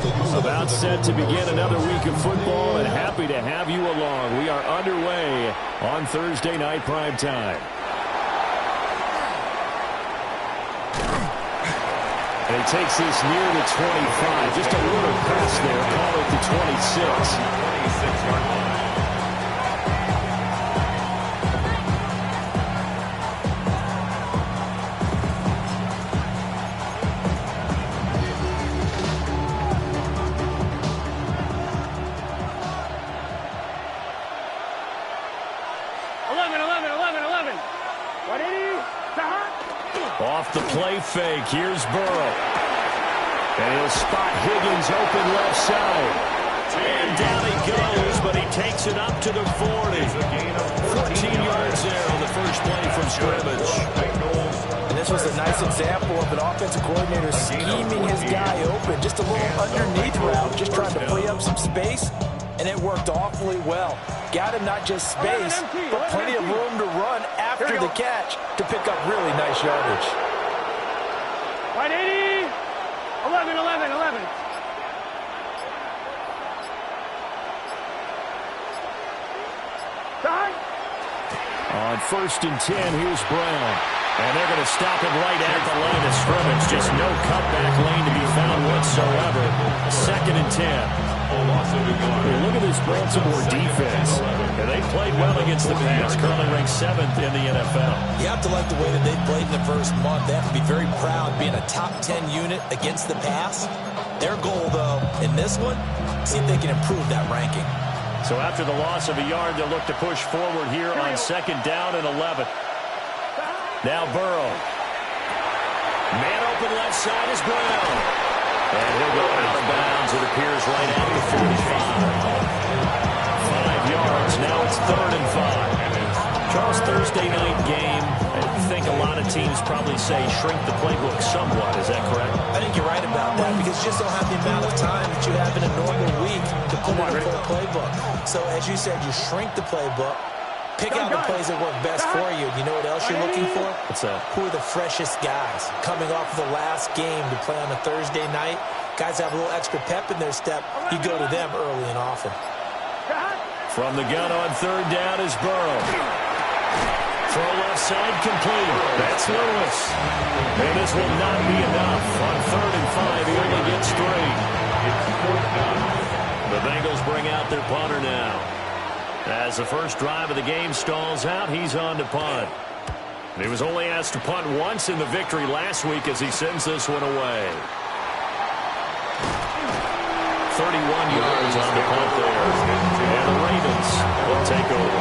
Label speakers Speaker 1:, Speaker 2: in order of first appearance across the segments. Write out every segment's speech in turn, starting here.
Speaker 1: About set to begin another week of football, and happy to have you along. We are underway on Thursday night prime time. And he takes this near the 25. Just a little pass there. Call it the 26. 26-yard line. Off the play fake, here's Burrow. And he'll spot Higgins open left side. And down he goes, but he takes it up to the 40. 14 yards there on the first play from scrimmage.
Speaker 2: And this was a nice example of an offensive coordinator scheming his guy open. Just a little underneath route, just trying to free up some space. And it worked awfully well. Got him not just space, but plenty of room to run after the catch to pick up really nice yardage.
Speaker 3: Right, 80, 11, 11, 11.
Speaker 1: On 1st and 10, here's Brown. And they're going to stop him right at the line of scrimmage. Just no cutback lane to be found whatsoever. 2nd and 10. Look at this Baltimore defense. And they played well against the pass. Currently ranked 7th in the NFL.
Speaker 2: You have to like the way that they played in the first month. They have to be very proud being a top 10 unit against the pass. Their goal, though, in this one, see if they can improve that ranking.
Speaker 1: So after the loss of a yard, they'll look to push forward here on 2nd down and 11. Now Burrow. Man open left side is Brown. And he'll go out of bounds, it appears, right at the 45. 5 yards, now it's 3rd and 5. Charles, Thursday night game, I think a lot of teams probably say shrink the playbook somewhat. Is that correct?
Speaker 2: I think you're right about that because you just don't have the amount of time that you have in a normal week to put in a full playbook. So as you said, you shrink the playbook. Pick out the plays that work best for you. You know what else you're looking for?
Speaker 1: What's that?
Speaker 2: Who are the freshest guys coming off of the last game to play on a Thursday night? Guys have a little extra pep in their step. You go to them early and often.
Speaker 1: From the gun on 3rd down is Burrow. Throw left side complete. That's Lewis. And this will not be enough. On 3rd and 5, he only gets 3. The Bengals bring out their punter now. As the first drive of the game stalls out, he's on to punt. He was only asked to punt once in the victory last week as he sends this one away. 31 yards on the punt there. And the Ravens will take over.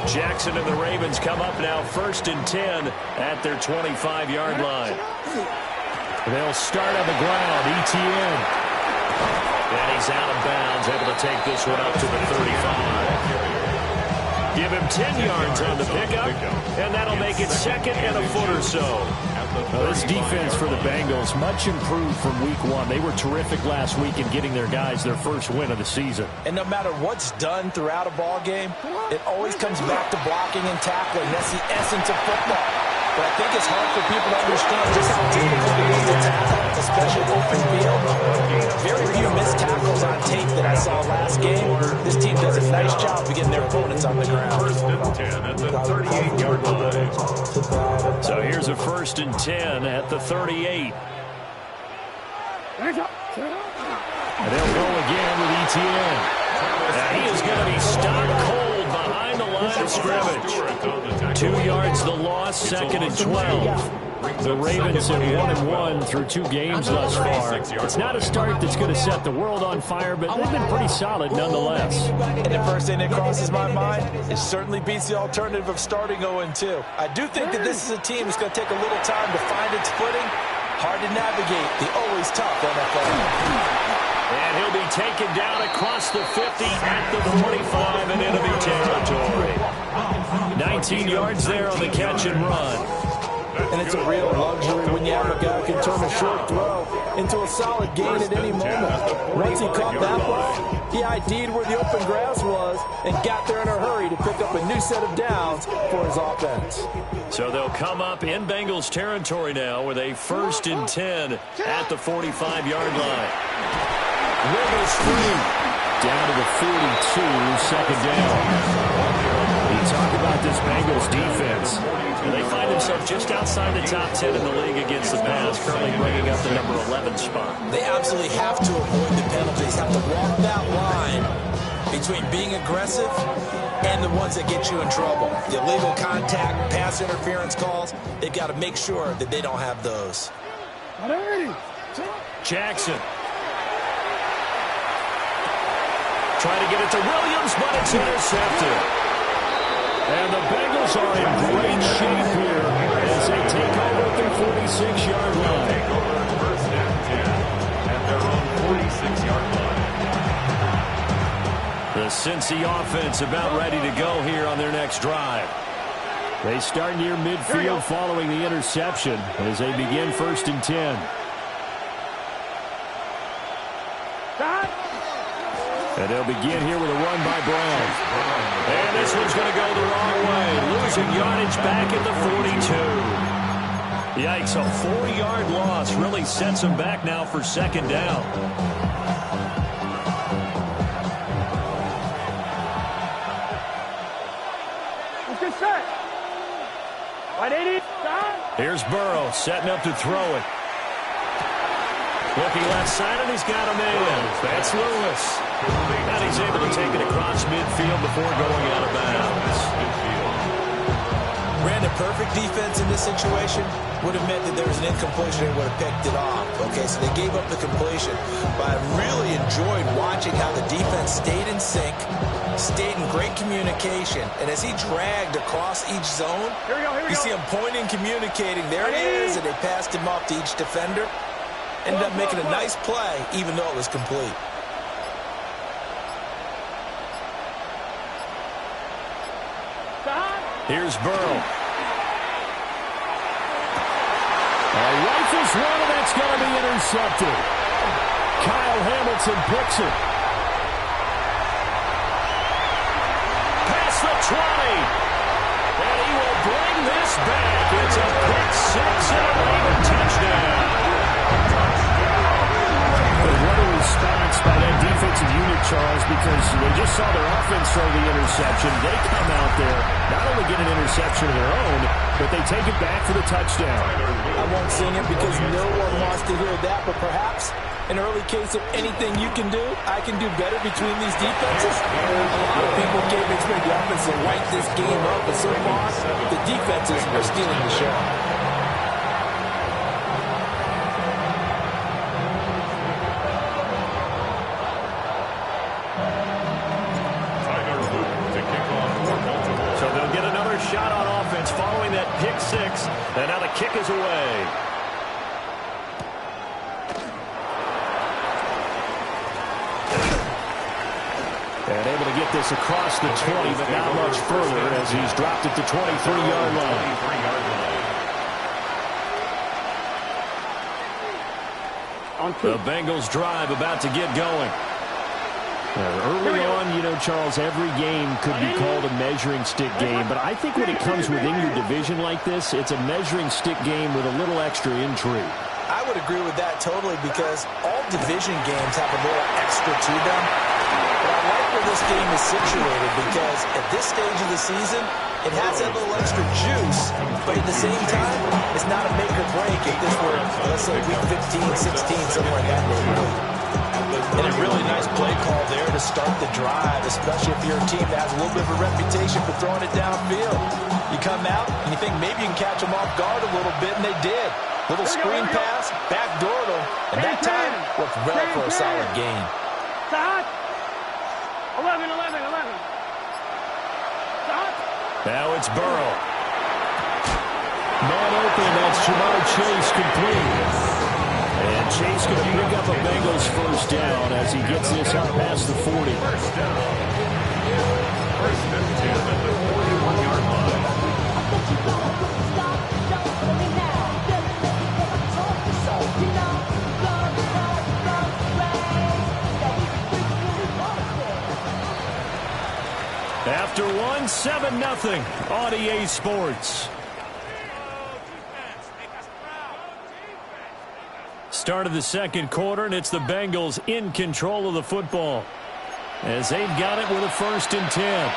Speaker 1: Jackson and the Ravens come up now 1st and 10 at their 25-yard line. They'll start on the ground. ETN. And he's out of bounds, able to take this one up to the 35. Give him 10 yards on the pickup, and that'll make it 2nd and a foot or so. Well, this defense for the Bengals, much improved from week 1. They were terrific last week in getting their guys their first win of the season.
Speaker 2: And no matter what's done throughout a ball game, it always comes back to blocking and tackling. That's the essence of football. But I think it's hard for people to understand just how difficult it is to tackle, especially open field. Very few missed tackles on tape that I saw last game. This team does a nice job of getting their opponents on the ground.
Speaker 1: 1st and 10 at the 38-yard line. So here's a 1st and 10 at the 38. And they'll go again with ETN. Now he is going to be stopped cold behind the line of scrimmage. 2 yards the loss, 2nd and 12. The Ravens have 1-1 through 2 games thus far. It's not a start that's going to set the world on fire, but they've been pretty solid nonetheless.
Speaker 2: And the first thing that crosses my mind, it certainly beats the alternative of starting 0-2. I do think that this is a team that's going to take a little time to find its footing. Hard to navigate the always tough NFL.
Speaker 1: And he'll be taken down across the 50 at the 45 in enemy territory. 19 yards there on the catch and run.
Speaker 2: And it's a real luxury when you have a guy who can turn a short throw into a solid gain at any moment. Once he caught that ball, he ID'd where the open grass was and got there in a hurry to pick up a new set of downs for his offense.
Speaker 1: So they'll come up in Bengals territory now with a 1st and 10 at the 45-yard line. Wiggles free. Down to the 42, second down. You talk about this Bengals defense. They find themselves just outside the top 10 in the league against the pass, currently bringing up the number 11 spot.
Speaker 2: They absolutely have to avoid the penalties, have to walk that line between being aggressive and the ones that get you in trouble. The illegal contact, pass interference calls, they've got to make sure that they don't have those.
Speaker 1: Jackson. Trying to get it to Williams, but it's intercepted. And the Bengals are in great shape here as they take over at their 46-yard line.
Speaker 4: First and 10 at their own 46-yard line.
Speaker 1: The Cincy offense about ready to go here on their next drive. They start near midfield following the interception as they begin 1st and 10. And they'll begin here with a run by Brown. And this one's going to go the wrong way. Losing yardage back at the 42. Yikes, a 40-yard loss really sets them back now for 2nd down.
Speaker 3: Good set. 180.
Speaker 1: Here's Burrow setting up to throw it. Looking left side, and he's got a man. That's Lewis. And he's able to take it across midfield before going out of bounds.
Speaker 2: Brandon, perfect defense in this situation would have meant that there was an incompletion and would have picked it off. Okay, so they gave up the completion. But I really enjoyed watching how the defense stayed in sync, stayed in great communication. And as he dragged across each zone, you see him pointing, communicating. There it is, and they passed him off to each defender. Ended up making a nice play, even though it was complete.
Speaker 1: Here's Burrow. Rifles one, and that's going to be intercepted. Kyle Hamilton picks it. Past the 20. And he will bring this back. It's a pick six and a Raven touchdown. What a response by that defensive unit, Charles, because they just saw their offense throw the interception. They come out there, not only get an interception of their own, but they take it back for the touchdown.
Speaker 2: I won't sing it because no one wants to hear that, but perhaps an early case of anything you can do, I can do better between these defenses. A lot of people can't expect the offense to light this game up, but so far, the defenses are stealing the show.
Speaker 1: Shot on offense following that pick six, and now the kick is away. And able to get this across the 20, but not much further as he's dropped it to 23-yard line. The Bengals drive about to get going. Early on, you know, Charles, every game could be called a measuring stick game, but I think when it comes within your division like this, it's a measuring stick game with a little extra intrigue.
Speaker 2: I would agree with that totally because all division games have a little extra to them. But I like where this game is situated because at this stage of the season, it has that little extra juice, but at the same time, it's not a make or break if this were, let's say, week 15, 16, somewhere in that neighborhood. And a really nice play call there to start the drive, especially if you're a team that has a little bit of a reputation for throwing it downfield. You come out and you think maybe you can catch them off guard a little bit, and they did. Little screen pass, backdoored them, and that time worked well for a solid gain.
Speaker 3: 11.
Speaker 1: Now it's Burrow. Man open, that's Jamar Chase complete. And Chase going to pick up a Bengals first down as he gets this up past the 40.
Speaker 4: First down. First and 10 at the 41-yard line.
Speaker 1: 7-0 on EA Sports. Start of the second quarter, and it's the Bengals in control of the football as they've got it with a 1st and 10.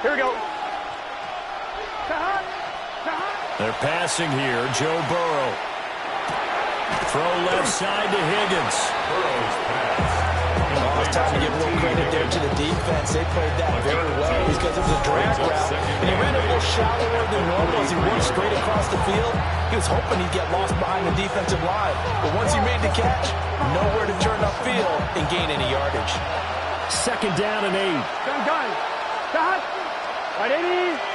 Speaker 3: Here we go.
Speaker 1: They're passing here. Joe Burrow. Throw left side to Higgins.
Speaker 2: It's time to give a little credit there to the defense. They played that very well because it was a drag route. And he ran a little shallower than normal as he worked straight across the field. He was hoping he'd get lost behind the defensive line. But once he made the catch, nowhere to turn upfield and gain any yardage.
Speaker 1: 2nd down and 8.
Speaker 3: Gun. Stop. Right, 80. 11.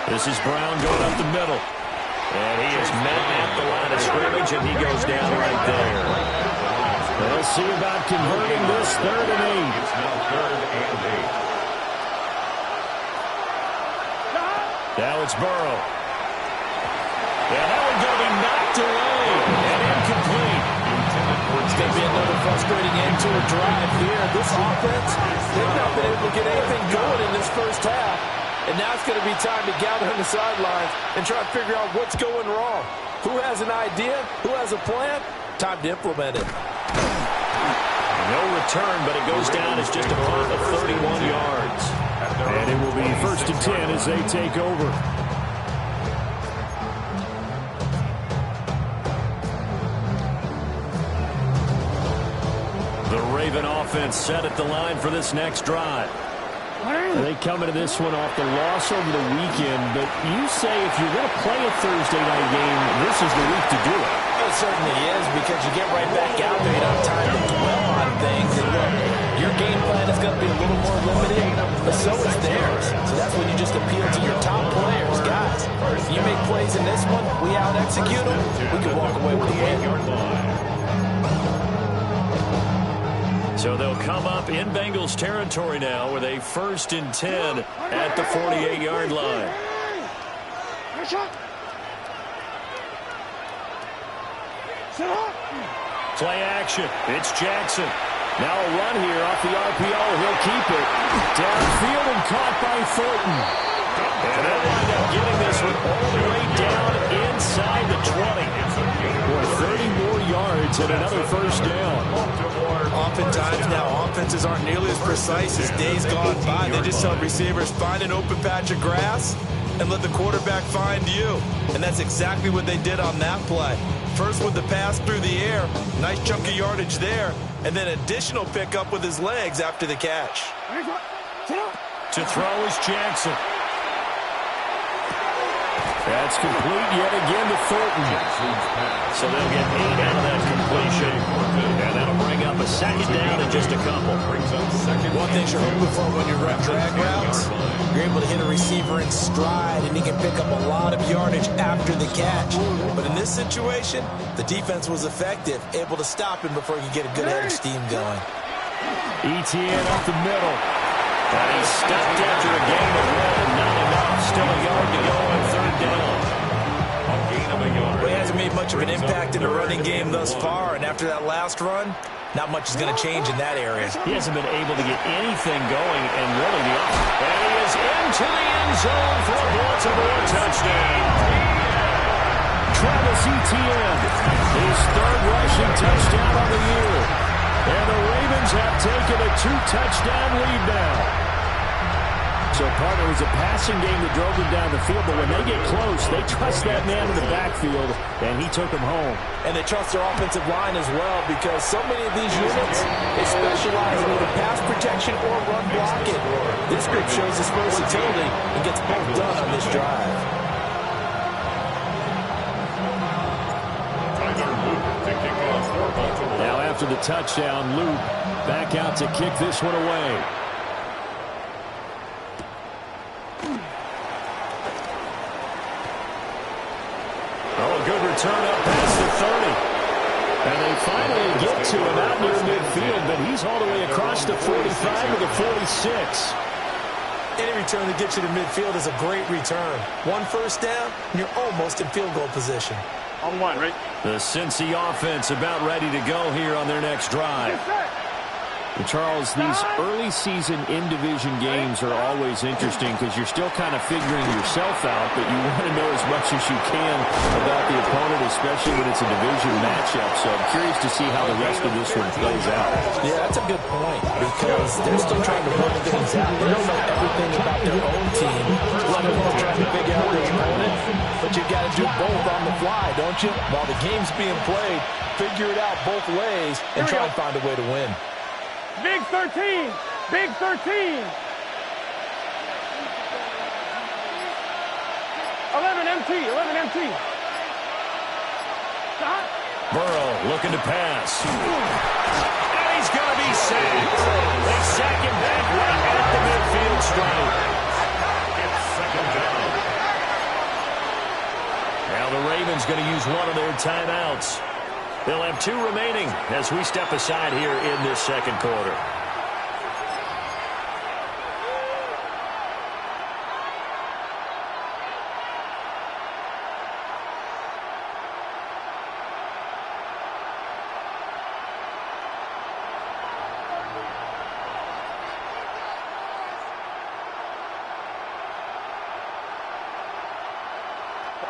Speaker 1: This is Brown going up the middle. And he is met at the line of scrimmage, and he goes down right there. They'll see about converting this 3rd and 8.
Speaker 4: It's now 3rd and 8.
Speaker 1: Now it's Burrow. And that one's going to be knocked away and incomplete.
Speaker 2: It's going to be another frustrating end to a drive here. This offense, they've not been able to get anything going in this first half. And now it's going to be time to gather on the sidelines and try to figure out what's going wrong. Who has an idea? Who has a plan? Time to implement it.
Speaker 1: No return, but it goes down as just a punt of 31 yards. And it will be 1st and 10 as they take over. The Raven offense set at the line for this next drive. They come into this one off the loss over the weekend, but you say if you're going to play a Thursday night game, this is the week to do it.
Speaker 2: It certainly is, because you get right back out there. You don't have time to dwell on things. And look, your game plan is going to be a little more limited, but so is theirs. So that's when you just appeal to your top players. Guys, if you make plays in this one, we out-execute them, we can walk away with a win.
Speaker 1: So they'll come up in Bengals territory now with a 1st and 10 at the 48-yard line. Play action. It's Jackson. Now a run here off the RPO. He'll keep it. Downfield and caught by Thornton. And they'll wind up getting this one all the way down inside the 20. Boy, 30 more yards and another 1st down.
Speaker 2: Oftentimes now, offenses aren't nearly as precise as days gone by. They just tell receivers, find an open patch of grass and let the quarterback find you. And that's exactly what they did on that play. First with the pass through the air, nice chunk of yardage there, and then additional pickup with his legs after the catch.
Speaker 1: To throw is Jackson. That's complete yet again to Thornton. So they'll get 8 out of that completion. And that'll bring up a 2nd down in just a couple.
Speaker 2: One thing you're hoping for when you run drag routes, you're able to hit a receiver in stride, and he can pick up a lot of yardage after the catch. But in this situation, the defense was effective, able to stop him before he could get a good head of steam going.
Speaker 1: ETN up the middle. And he's stopped after a gain of 1. Not enough. Still a yard to go on 3rd down.
Speaker 2: Well, he hasn't made much of an impact in the running game thus far, and after that last run, not much is going to change in that area.
Speaker 1: He hasn't been able to get anything going, and really the offense. And he is into the end zone for a Baltimore touchdown. Travis Etienne, his 3rd rushing touchdown of the year. And the Ravens have taken a 2-touchdown lead now. So, partner, it was a passing game that drove them down the field, but when they get close, they trust that man in the backfield, and he took them home.
Speaker 2: And they trust their offensive line as well, because so many of these units, they specialize in either pass protection or run blocking. This group shows its versatility and gets both done on this drive.
Speaker 1: Now after the touchdown, Luke back out to kick this one away. And they finally get to him out near midfield, but he's all the way across the 45 to the 46.
Speaker 2: Any return that gets you to midfield is a great return. One first down, and you're almost in field goal position.
Speaker 3: On one, right?
Speaker 1: The Cincy offense about ready to go here on their next drive.
Speaker 5: And Charles, these early season in-division games are always interesting because you're still kind of figuring yourself out, but you want to know as much as you can about the opponent, especially when it's a division matchup. So I'm curious to see how the rest of this one plays out.
Speaker 2: Yeah, that's a good point because they're still trying to work things out. They don't know everything about their own team, let alone trying to figure out their opponent. But you got to do both on the fly, don't you? While the game's being played, figure it out both ways and try and find a way to win.
Speaker 3: Big 13. Big 13. 11 MT. 11 MT. Stop.
Speaker 1: Burrow looking to pass. And he's going to be sacked. They sack him back right at the midfield stripe.
Speaker 4: It's second down.
Speaker 1: Now the Ravens going to use one of their timeouts. They'll have 2 remaining as we step aside here in this second quarter.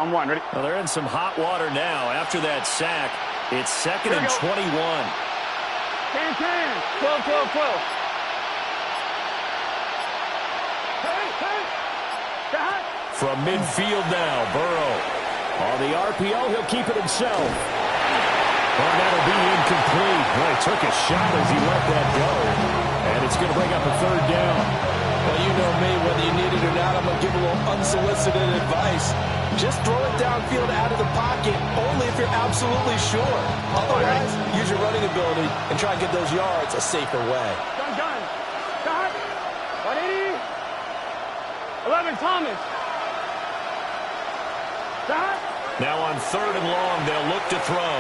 Speaker 3: On one, ready?
Speaker 1: Well, they're in some hot water now after that sack. It's second and 21.
Speaker 3: 10, 10. 12, 12, 12. Hey, hey. Stop.
Speaker 1: From midfield now, Burrow. On the RPO, he'll keep it himself. Oh, that'll be incomplete. Well, he took a shot as he let that go. And it's going to bring up a third down.
Speaker 2: Well, you know me, whether you need it or not, I'm going to give a little unsolicited advice. Just throw it downfield out of the pocket, only if you're absolutely sure. Otherwise, use your running ability and try and get those yards a safer way.
Speaker 3: Done. Stop. 180. 11, Thomas. Stop.
Speaker 1: Now on third and long, they'll look to throw.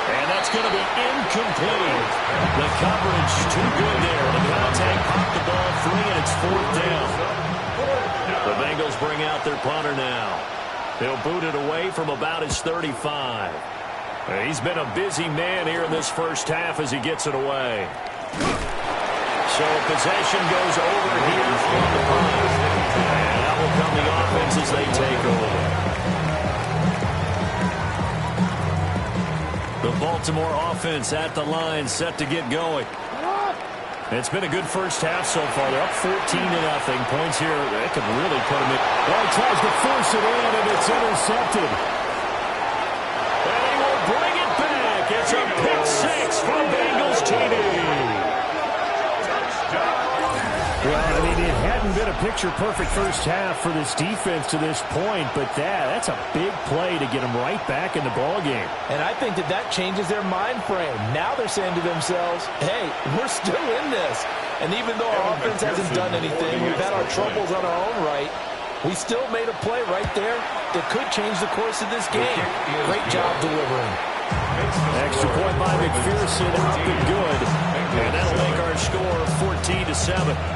Speaker 1: And that's going to be incomplete. The coverage too good there. The contact popped the ball free, and it's fourth down. The Bengals bring out their punter now. He'll boot it away from about his 35. He's been a busy man here in this first half as he gets it away. So possession goes over here on the punt. And that will come the offense as they take over. The Baltimore offense at the line, set to get going. It's been a good first half so far. They're up 14-0. Points here, they could really put them in. Well, he tries to force it in, and it's intercepted. And he will bring it back. It's a pick six from Bengals TD.
Speaker 5: Well, I mean, it hadn't been a picture-perfect first half for this defense to this point, but that's a big play to get them right back in the ballgame.
Speaker 2: And I think that changes their mind frame. Now they're saying to themselves, hey, we're still in this. And even though our offense hasn't done anything, we've had our troubles on our own right, we still made a play right there that could change the course of this game. Great job delivering.
Speaker 1: Extra point by McPherson, up and good. And that'll make our score 14-7.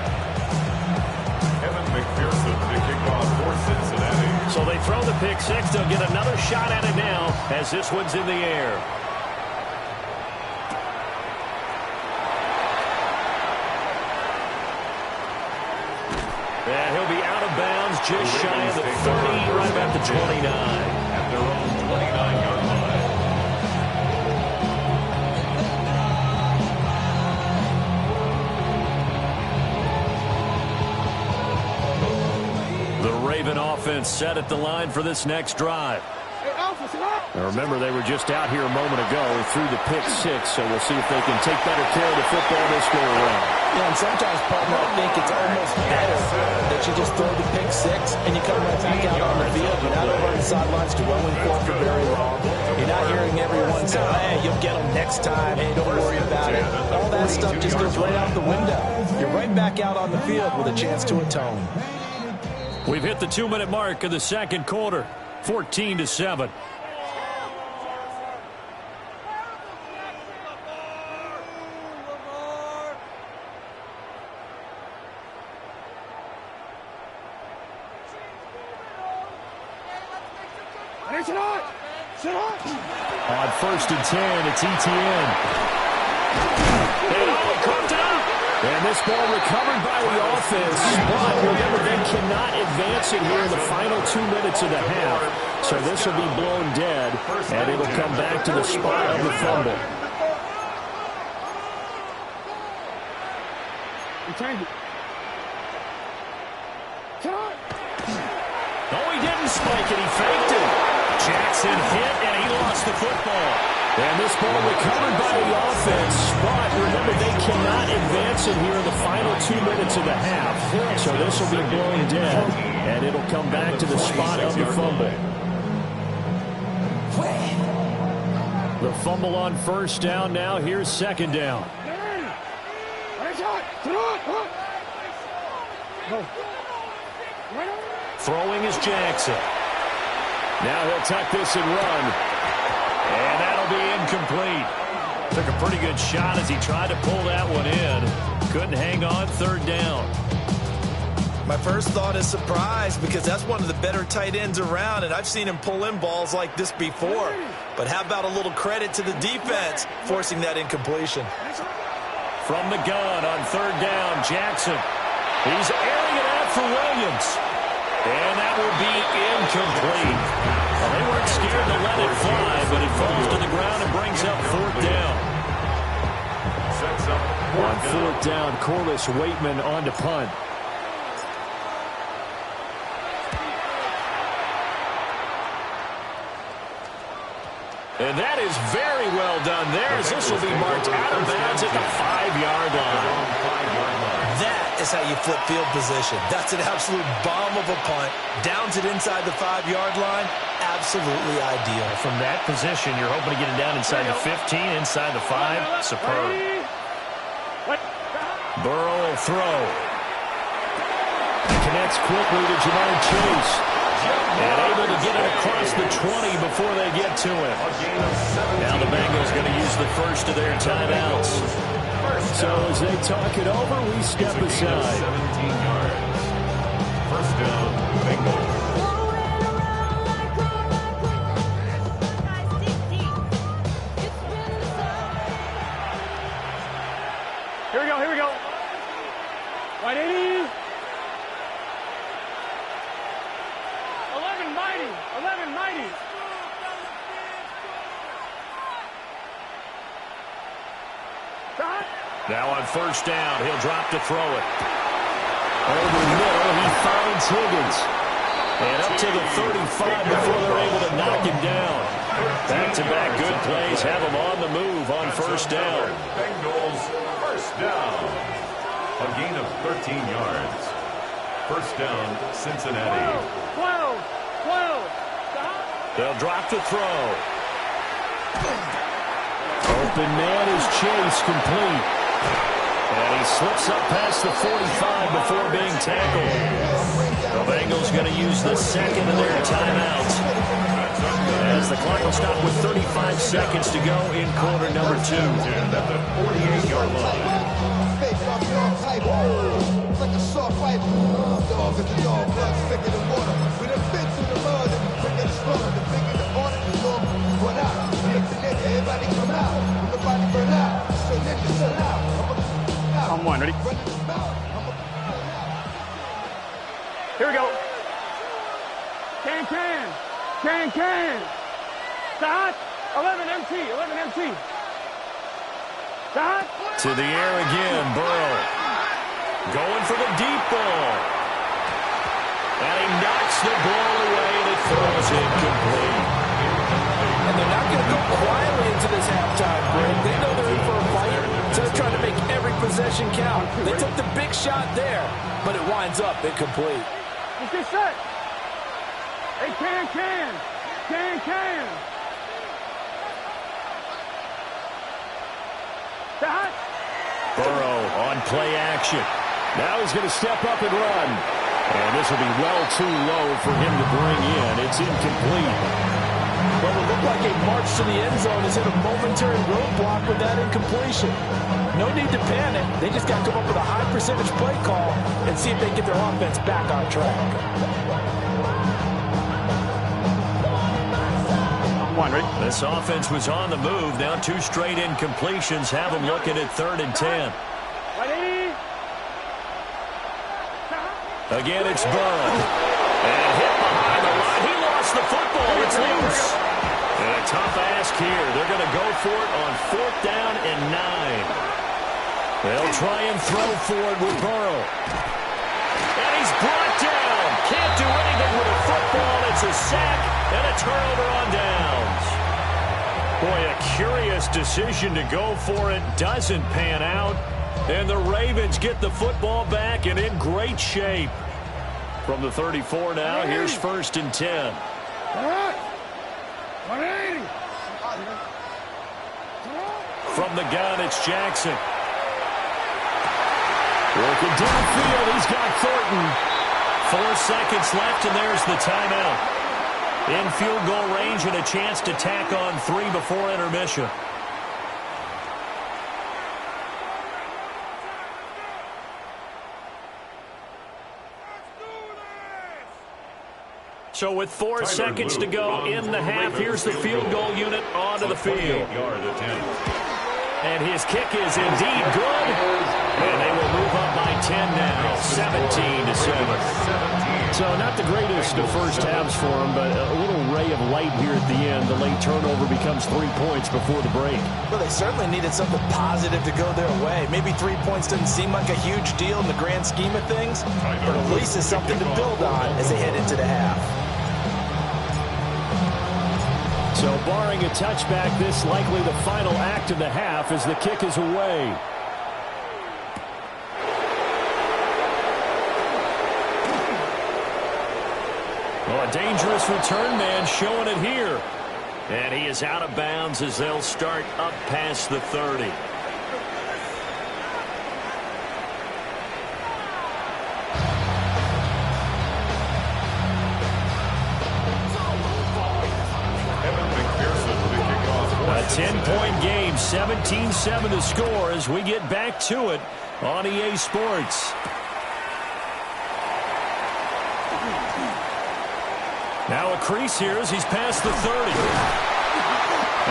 Speaker 4: McPherson to kick off for Cincinnati.
Speaker 1: So they throw the pick six. They'll get another shot at it now as this one's in the air. And he'll be out of bounds just shy of the 30, right about the 29.
Speaker 4: At their own 29-yard line.
Speaker 1: Raven offense set at the line for this next drive. Now remember, they were just out here a moment ago through the pick six, so we'll see if they can take better care of the football this go around.
Speaker 2: Yeah, and sometimes, partner, I think it's almost better that you just throw the pick six and you come right back out on the field. You're not over on the sidelines dwelling for very long. You're not hearing everyone say, hey, you'll get them next time. Hey, don't worry about it. All that stuff just goes right out the window. You're right back out on the field with a chance to atone.
Speaker 1: We've hit the 2-minute mark of the second quarter, 14-7. On 1st and 10, it's Etienne. He cooked it up.
Speaker 5: And this ball recovered by the offense. But remember, they cannot advance it here in the final 2 minutes of the half. So this will be blown dead, and it'll come back to the spot of the fumble.
Speaker 1: No, he didn't spike it. He faked it. Jackson hit, and he lost the football.
Speaker 5: And this ball recovered by the offense. But remember, they cannot advance it here in the final 2 minutes of the half. So this will be blown dead, and it'll come back to the spot of the fumble. The fumble on 1st down now. Here's 2nd down.
Speaker 1: Throwing is Jackson.
Speaker 5: Now he'll tuck this and run.
Speaker 1: And that'll be incomplete. Took a pretty good shot as he tried to pull that one in. Couldn't hang on 3rd down.
Speaker 2: My first thought is surprise because that's one of the better tight ends around, and I've seen him pull in balls like this before. But how about a little credit to the defense forcing that incompletion?
Speaker 1: From the gun on 3rd down, Jackson. He's airing it out for Williams. And that will be incomplete. Well, they weren't scared to let it fly, but it falls to the ground and brings up 4th down.
Speaker 5: On 4th down, Corliss Waitman on to punt.
Speaker 1: And that is very well done there, as this will be marked out of bounds at the 5-yard line.
Speaker 2: That is how you flip field position. That's an absolute bomb of a punt. Downs it inside the 5-yard line. Absolutely ideal.
Speaker 1: From that position, you're hoping to get it down inside the 15, inside the 5. Superb. Burrow will throw.
Speaker 5: Connects quickly to Jamar Chase.
Speaker 1: And able to get it across the 20 before they get to him. Now the Bengals going to use the first of their timeouts.
Speaker 5: So as they talk it over, we step aside.
Speaker 4: 17 yards. 1st down, Bengals.
Speaker 3: Here we go. 180. 11 mighty.
Speaker 1: Now on 1st down, he'll drop to throw it.
Speaker 5: Over the middle, he finds Higgins.
Speaker 1: And up to the 35 before they're able to knock him down. Back-to-back good plays have him on the move on 1st down.
Speaker 4: Bengals, 1st down. A gain of 13 yards. 1st down, Cincinnati.
Speaker 3: 12.
Speaker 1: They'll drop to throw.
Speaker 5: Open man is Chase, complete.
Speaker 1: And he slips up past the 45 before being tackled. The Bengals going to use the 2nd of their timeouts. As the clock will stop with 35 seconds to go in quarter number 2.
Speaker 4: And at the 48-yard line.
Speaker 6: It's like a shark fight. Dog is the dog, blood thicker than water. We done been through the mud and we bring it stronger. The bigger the order, the dog run out. Everybody come out. Everybody burn out. So niggas sell out.
Speaker 3: On 1, ready? Here we go. Can. Start. 11 MT. Start.
Speaker 1: To the air again, Burrow. Going for the deep ball. And he knocks the ball away and it throws incomplete.
Speaker 2: And they're not going to go quietly into this halftime break. They know they're in for a fight, so they're trying to make every possession count. They took the big shot there, but it winds up incomplete.
Speaker 3: Let's get set. Hey, can. Start.
Speaker 1: Burrow on play action.
Speaker 5: Now he's going to step up and run. And this will be well too low for him to bring in. It's incomplete.
Speaker 2: Well, it looked like a march to the end zone has hit a momentary roadblock with that incompletion. No need to panic. They just got to come up with a high percentage play call and see if they get their offense back on track.
Speaker 3: 1, ready?
Speaker 1: This offense was on the move. Now 2 straight incompletions have them looking at 3rd and 10. Again, it's Burrow. And hit behind the line. He lost the football. It's loose. And a tough ask here. They're going to go for it on 4th down and 9. They'll try and throw for it with Burrow. And he's brought down. Can't do anything with a football. It's a sack and a turnover on downs. Boy, a curious decision to go for it. Doesn't pan out. And the Ravens get the football back and in great shape. From the 34 now, here's 1st and 10. From the gun, it's Jackson. Working downfield, he's got Thornton. 4 seconds left, and there's the timeout. In field goal range and a chance to tack on 3 before intermission. So with 4 seconds to go in the half, here's the field goal unit onto the field. And his kick is indeed good. And they will move up by 10 now, 17-7.
Speaker 5: So not the greatest of first halves for him, but a little ray of light here at the end. The late turnover becomes 3 points before the break.
Speaker 2: Well, they certainly needed something positive to go their way. Maybe 3 points doesn't seem like a huge deal in the grand scheme of things, but at least it's something to build on as they head into the half.
Speaker 5: So barring a touchback, this likely the final act of the half as the kick is away.
Speaker 1: Well, a dangerous return man showing it here. And he is out of bounds as they'll start up past the 30. A 10-point game, 17-7 to score as we get back to it on EA Sports. Now a crease here as he's past the 30.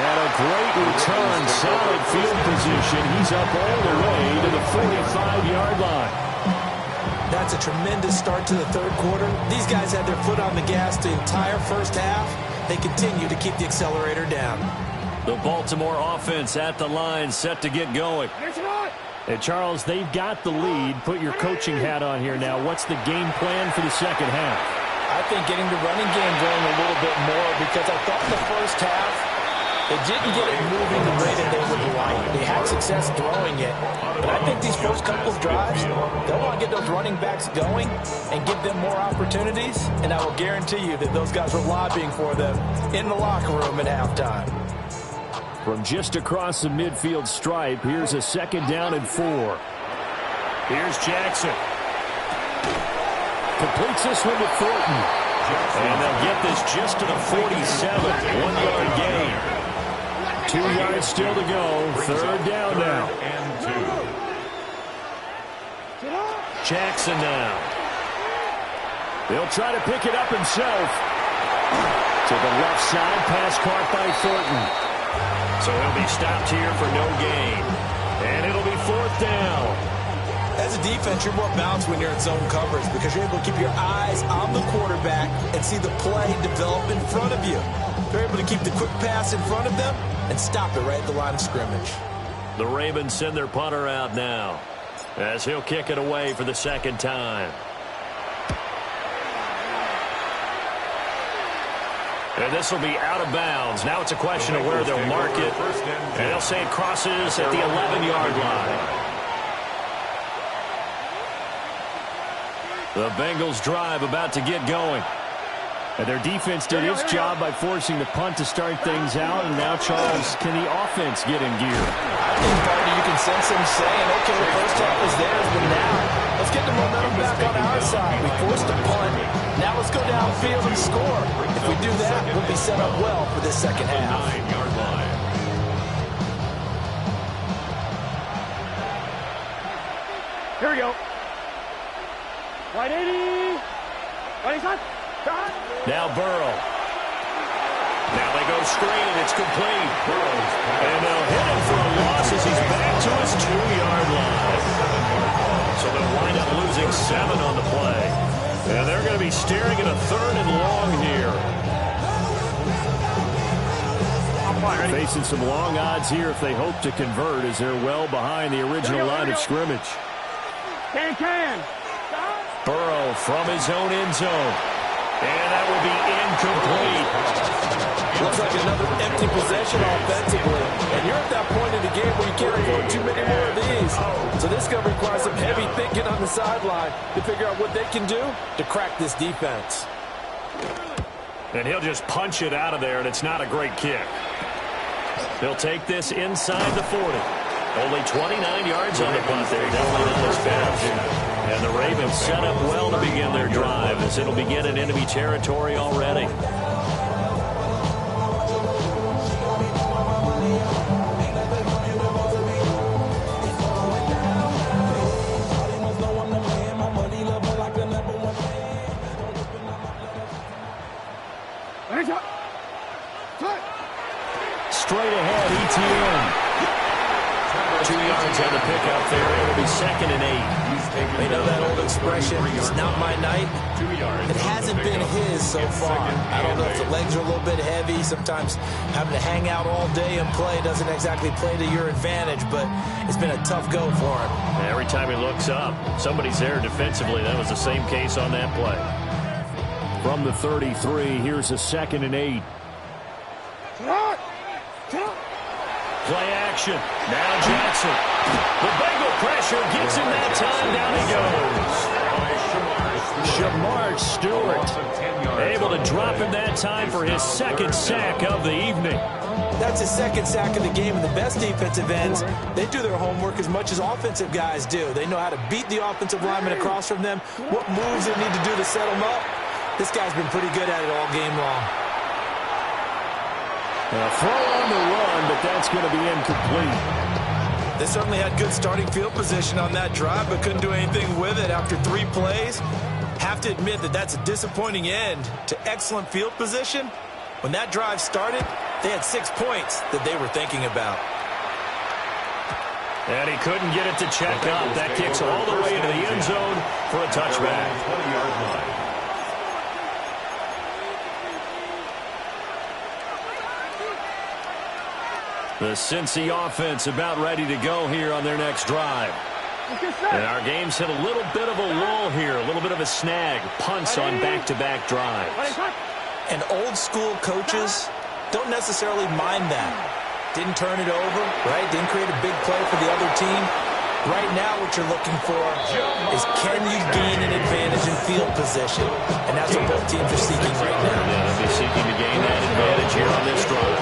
Speaker 1: And a great return, solid field position. He's up all the way to the 45-yard line.
Speaker 2: That's a tremendous start to the 3rd quarter. These guys had their foot on the gas the entire first half. They continue to keep the accelerator down.
Speaker 1: The Baltimore offense at the line, set to get going.
Speaker 5: And Charles, they've got the lead. Put your coaching hat on here now. What's the game plan for the second half?
Speaker 2: I think getting the running game going a little bit more, because I thought in the first half they didn't get it moving the way that they would like. They had success throwing it. But I think these first couple of drives, they'll want to get those running backs going and give them more opportunities. And I will guarantee you that those guys were lobbying for them in the locker room at halftime.
Speaker 5: From just across the midfield stripe, here's a 2nd down and 4.
Speaker 1: Here's Jackson.
Speaker 5: Completes this one to Thornton.
Speaker 1: And they'll get this just to the 47. 1-yard gain.
Speaker 5: 2 yards still to go. 3rd down now.
Speaker 1: Jackson now.
Speaker 5: They'll try to pick it up himself. To the left side, pass caught by Thornton.
Speaker 1: So he'll be stopped here for no gain. And it'll be 4th down.
Speaker 2: As a defense, you're more balanced when you're in zone coverage because you're able to keep your eyes on the quarterback and see the play develop in front of you. They're able to keep the quick pass in front of them and stop it right at the line of scrimmage.
Speaker 1: The Ravens send their punter out now as he'll kick it away for the 2nd time. And this will be out of bounds. Now it's a question of where they'll mark it. And they'll say it crosses at the 11-yard line. The Bengals drive about to get going.
Speaker 5: And their defense did its job by forcing the punt to start things out. And now, Charles, can the offense get in gear?
Speaker 2: I think, Barney, you can sense them saying, okay, the first half is theirs, but now let's get the momentum back on our side. We forced a punt. Now let's go downfield and score. If we do that, we'll be set up well for this second half.
Speaker 4: 9-yard line.
Speaker 3: Here we go. Right 80. Right side.
Speaker 1: Now Burrow. Now they go screen, and it's complete. And they'll hit him for a loss as he's back to his 2-yard line. So they'll wind up losing 7 on the play. And they're going to be staring at a 3rd and long here.
Speaker 5: Facing some long odds here if they hope to convert, as they're well behind the original line of scrimmage.
Speaker 3: Can.
Speaker 1: Burrow from his own end zone. And that will be incomplete.
Speaker 2: Looks like another empty possession offensively. And you're at that point in the game where you can't afford too many more of these. So this is going to require some heavy thinking on the sideline to figure out what they can do to crack this defense.
Speaker 1: And he'll just punch it out of there, and it's not a great kick. He'll take this inside the 40. Only 29 yards on the punt there. Definitely not his best. And the Ravens set up well to begin their drive, as it'll begin in enemy territory already. Straight ahead, ETN. 2 yards on the pickup there. It'll be 2nd and 8.
Speaker 2: They know that old expression, it's not my night. It hasn't been his so far. I don't know if the legs are a little bit heavy. Sometimes having to hang out all day and play doesn't exactly play to your advantage, but it's been a tough go for him.
Speaker 1: Every time he looks up, somebody's there defensively. That was the same case on that play.
Speaker 5: From the 33, here's a 2nd and 8.
Speaker 1: Play action. Now Jackson. The Bengal pressure gets him that time. Down he goes. Shamar Stewart able to drop him that time for his 2nd sack of the evening.
Speaker 2: That's his 2nd sack of the game, and the best defensive ends, they do their homework as much as offensive guys do. They know how to beat the offensive lineman across from them, what moves they need to do to set them up. This guy's been pretty good at it all game long.
Speaker 5: Throw on the run, but that's going to be incomplete.
Speaker 2: They certainly had good starting field position on that drive, but couldn't do anything with it after 3 plays. Have to admit that that's a disappointing end to excellent field position. When that drive started, they had 6 points that they were thinking about.
Speaker 1: And he couldn't get it to check up. That kicks all the way into the end zone for a touchback.
Speaker 4: 20-yard line.
Speaker 1: The Cincy offense about ready to go here on their next drive. And our game's hit a little bit of a lull here, a little bit of a snag. Punts on back-to-back drives.
Speaker 2: And old school coaches don't necessarily mind that. Didn't turn it over, right? Didn't create a big play for the other team. Right now what you're looking for is, can you gain an advantage in field position? And that's what both teams are seeking right now.
Speaker 1: Yeah, they'll be seeking to gain that advantage here on this drive.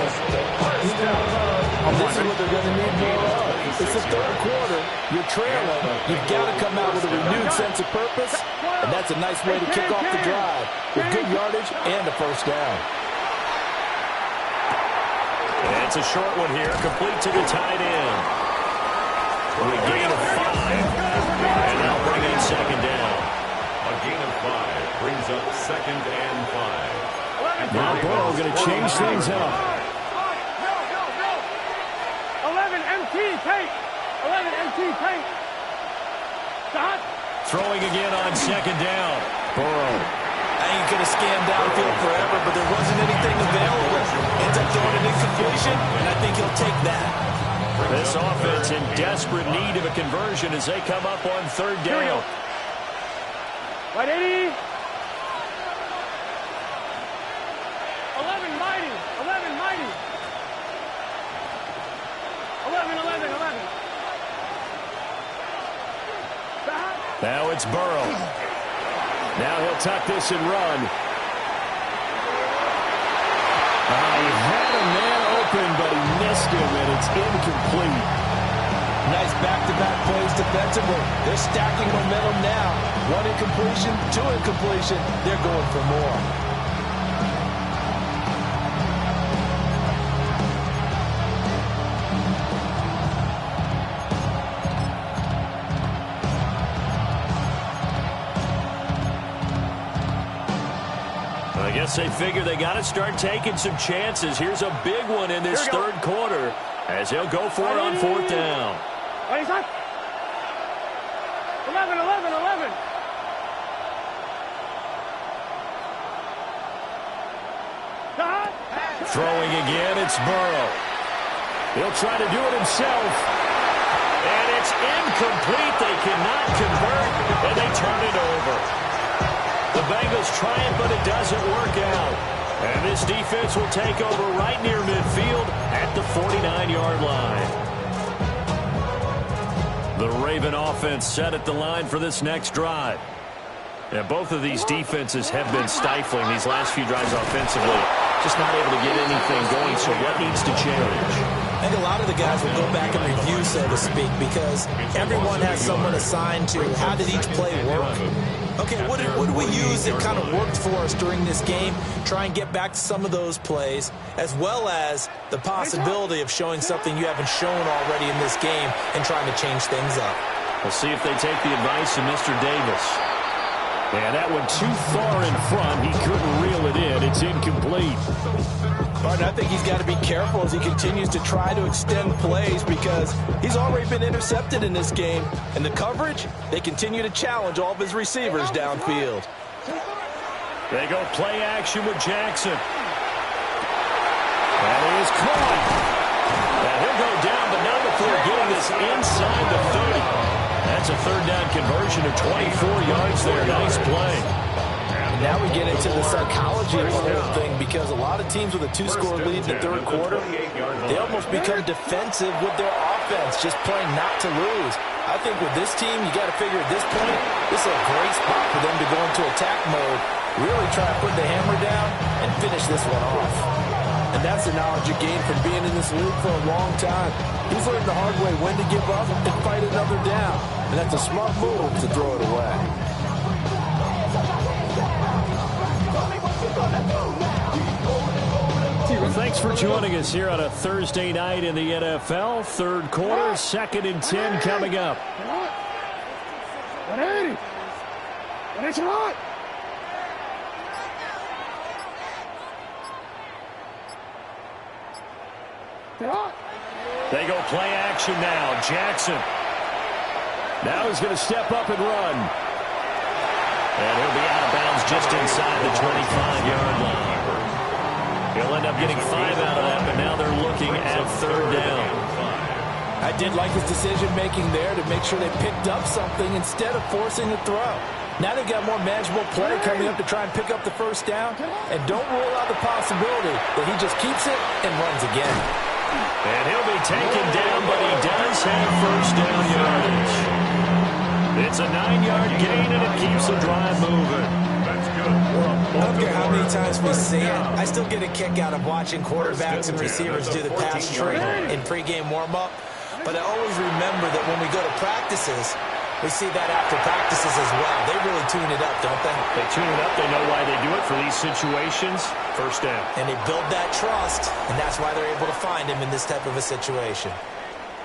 Speaker 2: This is what they're going to need more of. It's the 3rd quarter. You're trailing. You've got to come out with a renewed sense of purpose, and that's a nice way to kick off the drive with good yardage and a 1st down.
Speaker 1: And it's a short one here, complete to the tight end. A gain of 5, and they'll bring in 2nd down.
Speaker 4: A gain of 5 brings up 2nd and 5.
Speaker 5: Now Burrow going to change things up.
Speaker 3: 11 MT tape. 11 MT tape. Stop.
Speaker 1: Throwing again on 2nd down. Burrow.
Speaker 2: I ain't going to scan downfield forever, but there wasn't anything available. Ends up throwing an incompletion, and I think he'll take that.
Speaker 1: This offense in desperate need of a conversion as they come up on 3rd down.
Speaker 3: Right, 80. 11 mighty. 11 mighty. 11. Stop.
Speaker 1: Now it's Burrow. Now he'll tuck this and run.
Speaker 5: He had a man open, but he missed him, and it's incomplete.
Speaker 2: Nice back-to-back plays defensively. They're stacking momentum now. 1 incompletion, 2 incompletion. They're going for more.
Speaker 1: I guess they figure they got to start taking some chances. Here's a big one in this third quarter as he'll go for it on fourth down.
Speaker 3: 11.
Speaker 1: Throwing again, it's Burrow. He'll try to do it himself. And it's incomplete. They cannot convert, and they turn it over. The Bengals try it, but it doesn't work out. And this defense will take over right near midfield at the 49-yard line. The Raven offense set at the line for this next drive. And both of these defenses have been stifling these last few drives offensively. Just not able to get anything going, so what needs to change?
Speaker 2: I think a lot of the guys will go back and review, so to speak, because everyone has someone assigned to how did each play work. Okay, what did we use that kind of worked for us during this game? Try and get back to some of those plays, as well as the possibility of showing something you haven't shown already in this game and trying to change things up.
Speaker 1: We'll see if they take the advice of Mr. Davis. And that one too far in front. He couldn't reel it in. It's incomplete.
Speaker 2: Martin, I think he's got to be careful as he continues to try to extend plays because he's already been intercepted in this game. And the coverage, they continue to challenge all of his receivers downfield.
Speaker 1: They go play action with Jackson. And he is caught. Now he'll go down, but not before getting this inside the 30. That's a third down conversion of 24 yards there. Nice play.
Speaker 2: And now we get into the psychology of the whole thing because a lot of teams with a two-score lead in the third quarter, they almost become defensive with their offense, just playing not to lose. I think with this team, you got to figure at this point, this is a great spot for them to go into attack mode, really try to put the hammer down and finish this one off. And that's the knowledge you gain from being in this league for a long time. He's learned the hard way when to give up and fight another down. And that's a smart move to throw it away.
Speaker 1: Thanks for joining us here on a Thursday night in the NFL. Third quarter, 2nd and 10 coming up.
Speaker 3: 180. 180.
Speaker 1: They go play action now. Jackson. Now he's going to step up and run. And he'll be out of bounds just inside the 25-yard line. He'll end up getting 5 out of that, but now they're looking at third down.
Speaker 2: I did like his decision-making there to make sure they picked up something instead of forcing a throw. Now they've got more manageable play coming up to try and pick up the first down. And don't rule out the possibility that he just keeps it and runs again.
Speaker 1: And he'll be taken down, but he does have first down yardage. It's a 9-yard gain, and it keeps the drive moving.
Speaker 2: I don't care how many times we see it. I still get a kick out of watching quarterbacks and receivers do the pass tree in pregame warm-up. But I always remember that when we go to practices, we see that after practices as well. They really tune it up, don't they?
Speaker 1: They tune it up. They know why they do it for these situations. First down.
Speaker 2: And they build that trust, and that's why they're able to find him in this type of a situation.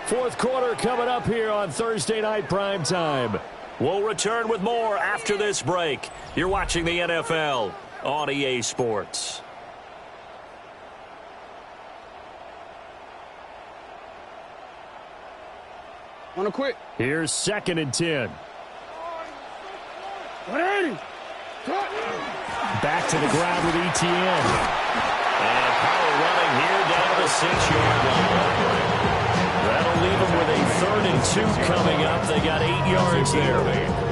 Speaker 1: Fourth quarter coming up here on Thursday Night Primetime. We'll return with more after this break. You're watching the NFL on EA Sports.
Speaker 3: Wanna quit?
Speaker 1: Here's 2nd and 10.
Speaker 3: 180.
Speaker 1: Back to the ground with ETN. And power running here down to the 6-yard line. That'll leave them with a 3rd and 2 coming up. They got 8 yards there.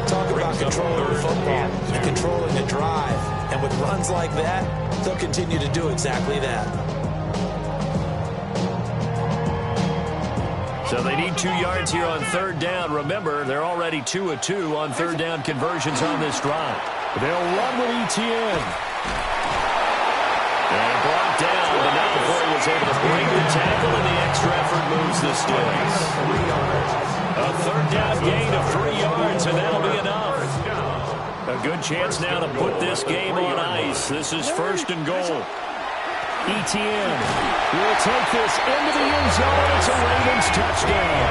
Speaker 2: Talk about controlling the football and controlling the drive. And with runs like that, they'll continue to do exactly that.
Speaker 1: So they need 2 yards here on third down. Remember, they're already 2 of 2 on third down conversions on this drive. They'll run with ETN. And brought down, but not before he was able to break the tackle, and the extra effort moves the sticks. A third down gain of 3 yards, and that'll be enough. A good chance now to put this game on ice. This is 1st and goal. ETN will take this into the end zone. It's a Ravens touchdown.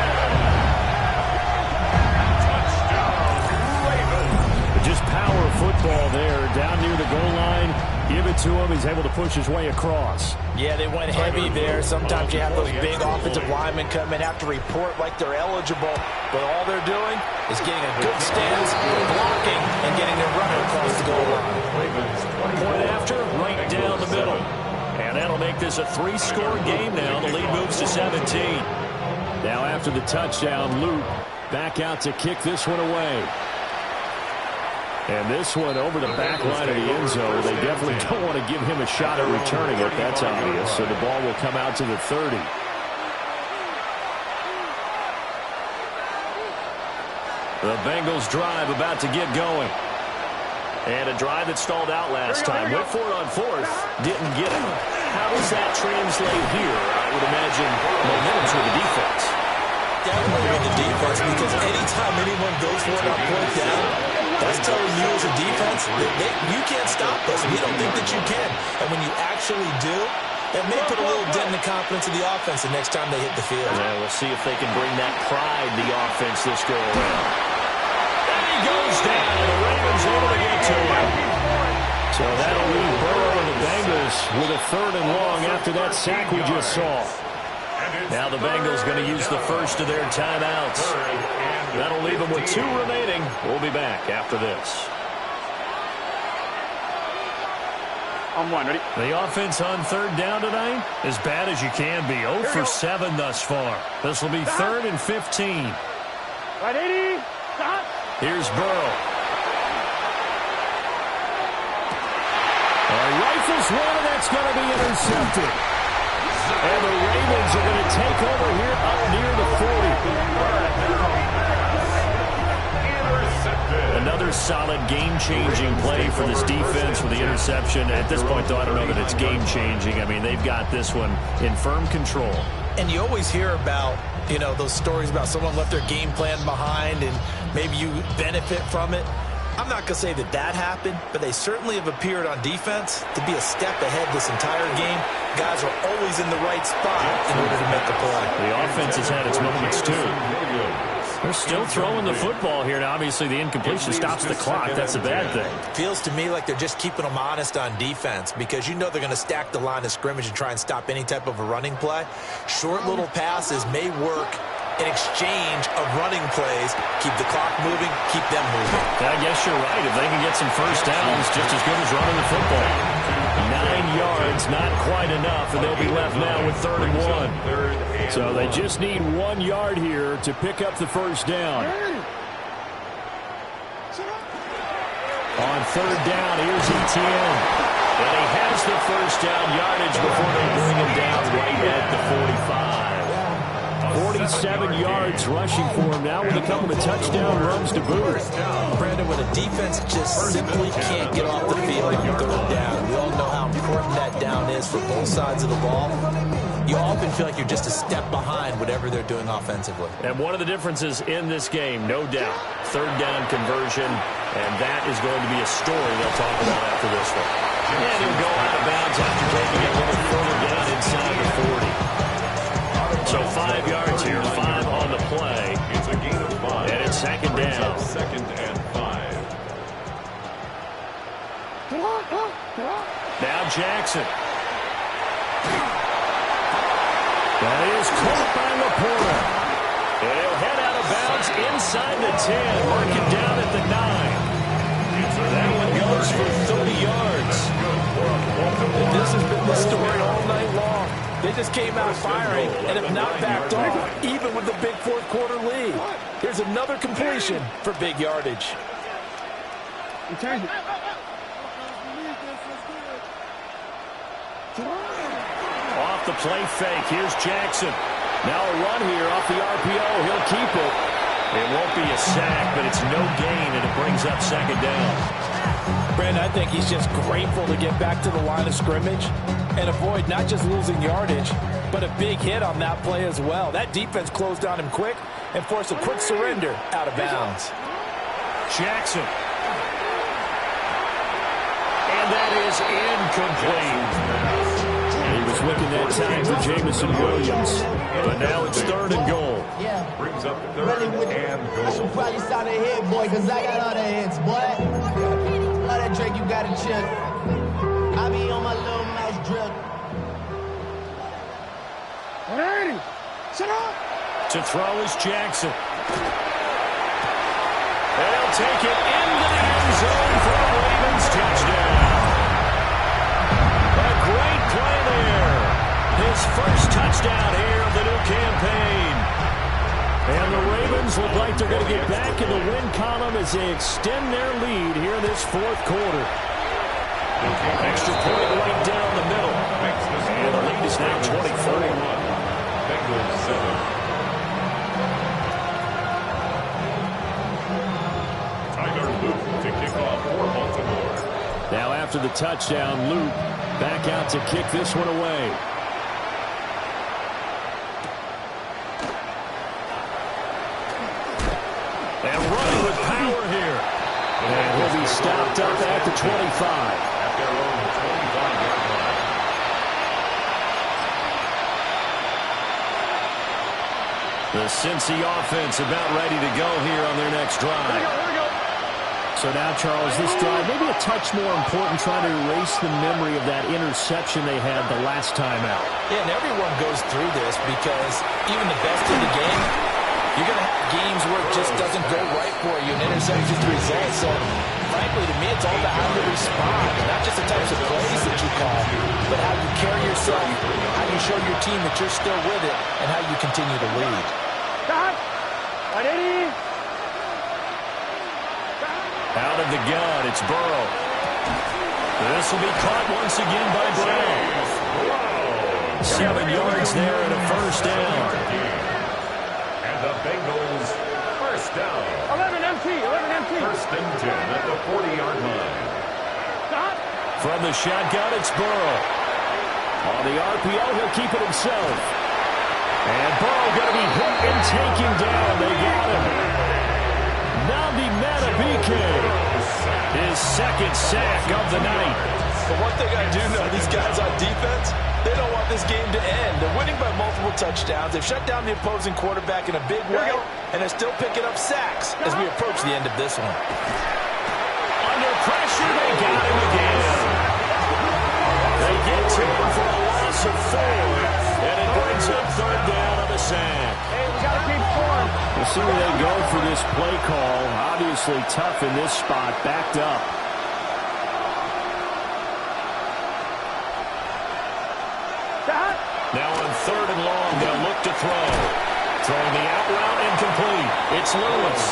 Speaker 1: Just power football there down near the goal line. Give it to him. He's able to push his way across.
Speaker 2: Yeah, they went heavy there. Sometimes you have those big offensive linemen come in, have to report like they're eligible, but all they're doing is getting a good stance, blocking, and getting their runner across the goal line.
Speaker 1: Point after, right down the middle. And that'll make this a 3-score game now. The lead moves to 17. Now after the touchdown, Luke back out to kick this one away. And this one over the back line of the end zone. They definitely don't want to give him a shot at returning it. That's obvious. So the ball will come out to the 30. The Bengals drive about to get going. And a drive that stalled out last time. Went for it on 4th. Didn't get it. How does that translate here? I would imagine momentum's with the defense.
Speaker 2: Definitely with the defense, because anytime anyone goes for it on 4th down, that's telling you as a defense that you can't stop us. We don't think that you can. And when you actually do, it may put a little dent in the confidence of the offense the next time they hit the field.
Speaker 1: Yeah, we'll see if they can bring that pride to the offense this go around. And he goes down. The Ravens able to get to him. So that'll leave Burrow and the Bengals with a 3rd and long after that sack we just saw. Now the Bengals going to use the first of their timeouts. That'll leave them with 2 remaining. We'll be back after this.
Speaker 3: On 1, ready?
Speaker 1: The offense on 3rd down tonight, as bad as you can be. 0 for 7 thus far. This will be 3rd and 15.
Speaker 3: Right, 80. Stop.
Speaker 1: Here's Burrow. Rifles one, and that's going to be intercepted. And the Ravens are going to take over here up near the 40. Another solid game-changing play for this defense with the interception. At this point, though, I don't know that it's game-changing. I mean, they've got this one in firm control.
Speaker 2: And you always hear about, you know, those stories about someone left their game plan behind and maybe you benefit from it. I'm not going to say that that happened, but they certainly have appeared on defense to be a step ahead this entire game. Guys are always in the right spot in order to make a play.
Speaker 1: The offense has had its moments, too. They're still throwing the football here. Now, obviously, the incompletion stops the clock. That's a bad thing.
Speaker 2: Feels to me like they're just keeping them honest on defense because you know they're going to stack the line of scrimmage and try and stop any type of a running play. Short little passes may work in exchange of running plays. Keep the clock moving, keep them moving.
Speaker 1: I guess you're right. If they can get some first downs, just as good as running the football. 9 yards, not quite enough, and they'll be left now with 3rd and 1. So they just need 1 yard here to pick up the first down. On 3rd down, here's Etienne. And he has the first down yardage before they bring him down right at the 45. 47 yards rushing for him now with a couple of touchdown runs to boot.
Speaker 2: Brandon, when a defense just simply can't get off the field on 3rd down, we all know how important that down is for both sides of the ball. You often feel like you're just a step behind whatever they're doing offensively.
Speaker 1: And one of the differences in this game, no doubt, 3rd down conversion, and that is going to be a story they'll talk about after this one. And he'll go out of bounds after taking it a little further down inside the 40. So 5 yards here, 5 on the play.
Speaker 4: It's a gain of 5.
Speaker 1: And it's 2nd down.
Speaker 4: 2nd and 5.
Speaker 1: Now Jackson. That is caught by Laporta. And he'll head out of bounds inside the 10. Mark it down at the 9. So that one goes for 30 yards.
Speaker 2: This has been the story all night long. They just came out firing and have not backed off, even with the big 4th quarter lead. Here's another completion for big yardage.
Speaker 1: Off the play fake. Here's Jackson. Now a run here off the RPO. He'll keep it. It won't be a sack, but it's no gain, and it brings up 2nd down.
Speaker 2: Brandon, I think he's just grateful to get back to the line of scrimmage and avoid not just losing yardage, but a big hit on that play as well. That defense closed on him quick and forced a quick surrender out of bounds.
Speaker 1: Jackson. And that is incomplete. He was looking that time for Jameson Williams. But now it's 3rd and goal.
Speaker 6: Yeah.
Speaker 4: Brings up 3rd and
Speaker 6: I should
Speaker 4: goal.
Speaker 6: probably start a hit, boy, because I got all the hits, boy. All that Drake, you got to chill. I drill.
Speaker 3: 180. Sit up.
Speaker 1: To throw is Jackson. They'll take it into the end zone for a Ravens touchdown. A great play there. His first touchdown here of the new campaign. And the Ravens look like they're going to get back in the win column as they extend their lead here in this fourth quarter. Extra point right down the middle. And the lead is now 24.
Speaker 4: Bengals 7. To kick off for Baltimore.
Speaker 1: Now after the touchdown, Luke back out to kick this one away. And running with power here. And he'll be stopped up at the 25.
Speaker 4: At their own 25-yard line.
Speaker 1: The Cincy offense about ready to go here on their next drive.
Speaker 5: So now, Charles, this drive maybe a touch more important, trying to erase the memory of that interception they had the last time out.
Speaker 2: Yeah, and everyone goes through this because even the best in the game, you're going to have games where it just doesn't go right for you, and interceptions the result. So, frankly, to me, it's all about how you respond, not just the types of plays that you call, but how you carry yourself, how you show your team that you're still with it, and how you continue to lead.
Speaker 3: Stop. 180.
Speaker 1: Out of the gun, it's Burrow. This will be caught once again by Brown. 7 yards there and a first down.
Speaker 4: And the Bengals first down.
Speaker 3: 11 empty.
Speaker 4: First and 10 at the 40-yard line.
Speaker 3: Stop.
Speaker 1: From the shotgun, it's Burrow. On the RPO, he'll keep it himself. And Burrow going to be hit and taken down. They got him. Nnamdi Madubuike, his second sack of the night.
Speaker 2: But one thing I do know, these guys on defense, they don't want this game to end. They're winning by multiple touchdowns. They've shut down the opposing quarterback in a big way, and they're still picking up sacks as we approach the end of this one.
Speaker 1: Under pressure, they got him again. They get to him for a loss of 4, and it brings up third down on the sack.
Speaker 3: Hey, we got to keep scoring.
Speaker 5: We'll see where they go for this play call. Obviously tough in this spot, backed up.
Speaker 3: Stop.
Speaker 1: Now on third and long, they'll look to throw. Throwing the out route incomplete. It's Lewis.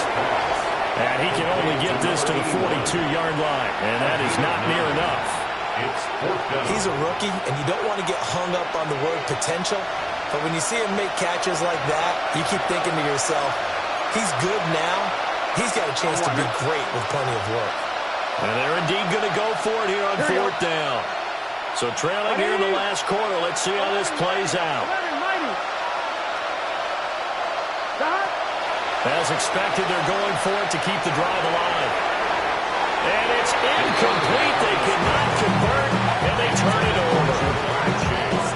Speaker 1: And he can only get this to the 42-yard line. And that is not near enough.
Speaker 4: It's fourth down.
Speaker 2: He's a rookie, and you don't want to get hung up on the word potential. But when you see him make catches like that, you keep thinking to yourself, he's good now. He's got a chance to be great with plenty of work.
Speaker 1: And they're indeed going to go for it here on fourth down. So trailing here in the last quarter, let's see how this plays out.
Speaker 3: 11, mighty. Stop.
Speaker 1: As expected, they're going for it to keep the drive alive. And it's incomplete. They cannot convert, and they turn it over.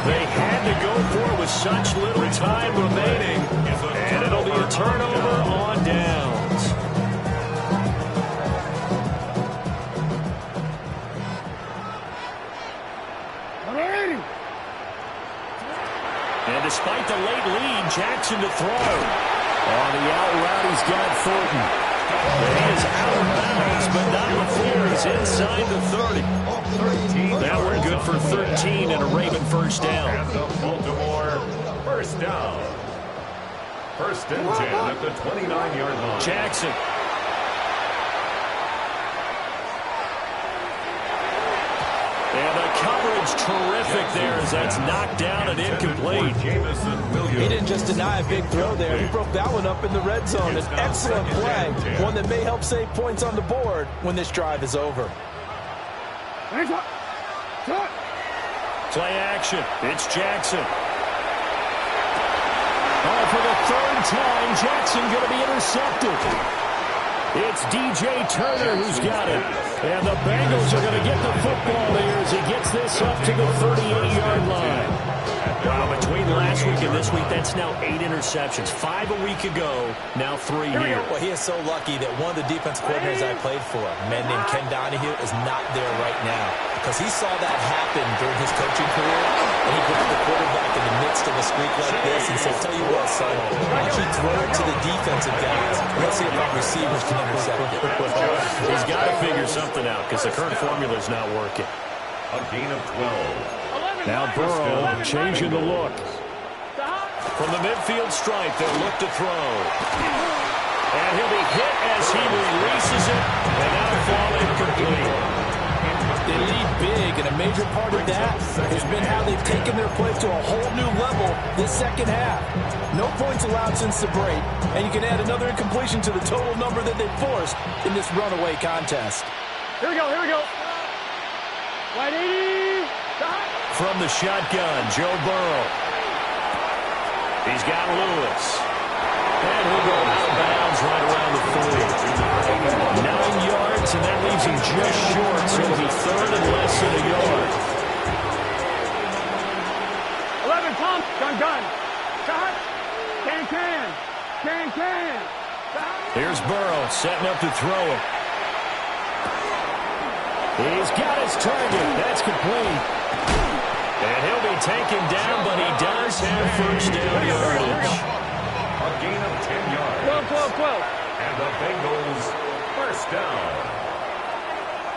Speaker 1: They had to go for it with such little time remaining, and it'll be a turnover on downs. And despite the late lead, Jackson to throw. On the out route, he's got Thornton. He is out of bounds, but not before he's inside the 30. Now we're good for 13 and a Raven first down.
Speaker 4: And the Baltimore first down. First and 10 at the 29-yard line.
Speaker 1: Jackson. And the coverage terrific there as that's knocked down and incomplete.
Speaker 2: He didn't just deny a big throw there. He broke that one up in the red zone. An excellent play, one that may help save points on the board when this drive is over.
Speaker 1: Play action. It's Jackson. Oh, for the third time, Jackson going to be intercepted. It's DJ Turner who's got it. And the Bengals are going to get the football here as he gets this up to the 38-yard line. Well, between last week and this week, that's now 8 interceptions. 5 a week ago, now 3 here.
Speaker 2: Well, he is so lucky that one of the defense coordinators I played for, a man named Ken Donahue, is not there right now. Because he saw that happen during his coaching career, and he grabbed the quarterback in the midst of a streak like this and said, tell you what, son, why don't you throw it to the defensive guys? Let's see if our receivers can intercept it.
Speaker 1: He's got to figure something out because the current formula is not working.
Speaker 4: A gain of 12.
Speaker 1: Now Burrow changing the look. From the midfield stripe, they'll look to throw. And he'll be hit as he releases it, and that'll fall incomplete.
Speaker 2: They lead big, and a major part of that has been how they've taken their play to a whole new level this second half. No points allowed since the break, and you can add another incompletion to the total number that they forced in this runaway contest.
Speaker 3: Here we go, here we go. Wide 80.
Speaker 1: From the shotgun, Joe Burrow. He's got Lewis. And he'll go out of bounds right around the 40. 9 yards, and that leaves him just short, so it'll be third and less than a yard.
Speaker 3: 11, pump. Gun. Shot. Can.
Speaker 1: Here's Burrow setting up to throw it. He's got his target. That's complete. And he'll be taken down, but he does have first down yardage.
Speaker 4: A gain of 10 yards.
Speaker 3: 12.
Speaker 4: And the Bengals first down.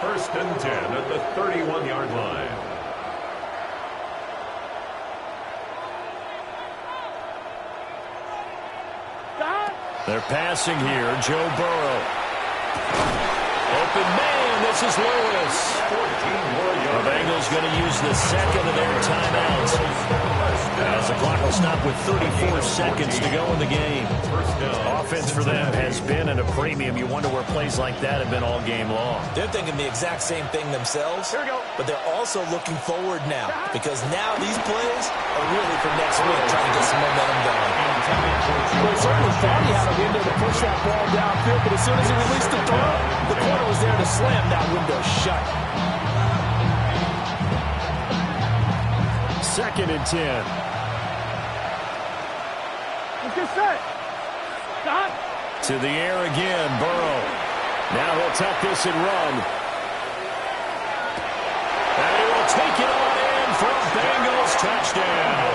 Speaker 4: First and 10 at the 31-yard line.
Speaker 1: They're passing here. Joe Burrow. Open man. This is Lewis.
Speaker 4: 14 more
Speaker 1: The
Speaker 4: yards.
Speaker 1: Bengals going to use the second of their timeouts. As the clock will stop with 34 seconds to go in the game.
Speaker 4: First down.
Speaker 1: Offense for them has been at a premium. You wonder where plays like that have been all game long.
Speaker 2: They're thinking the exact same thing themselves,
Speaker 3: Here we go.
Speaker 2: but they're also looking forward now because now these plays are really for next week, trying to get some momentum going. Well, he certainly thought he had a window to push that ball downfield, but as soon as he released the throw, the corner was there to slam that window shut.
Speaker 5: Second and 10.
Speaker 3: Let's get set. Stop.
Speaker 1: To the air again, Burrow. Now he'll tuck this and run. And he will take it on in for a Bengals touchdown.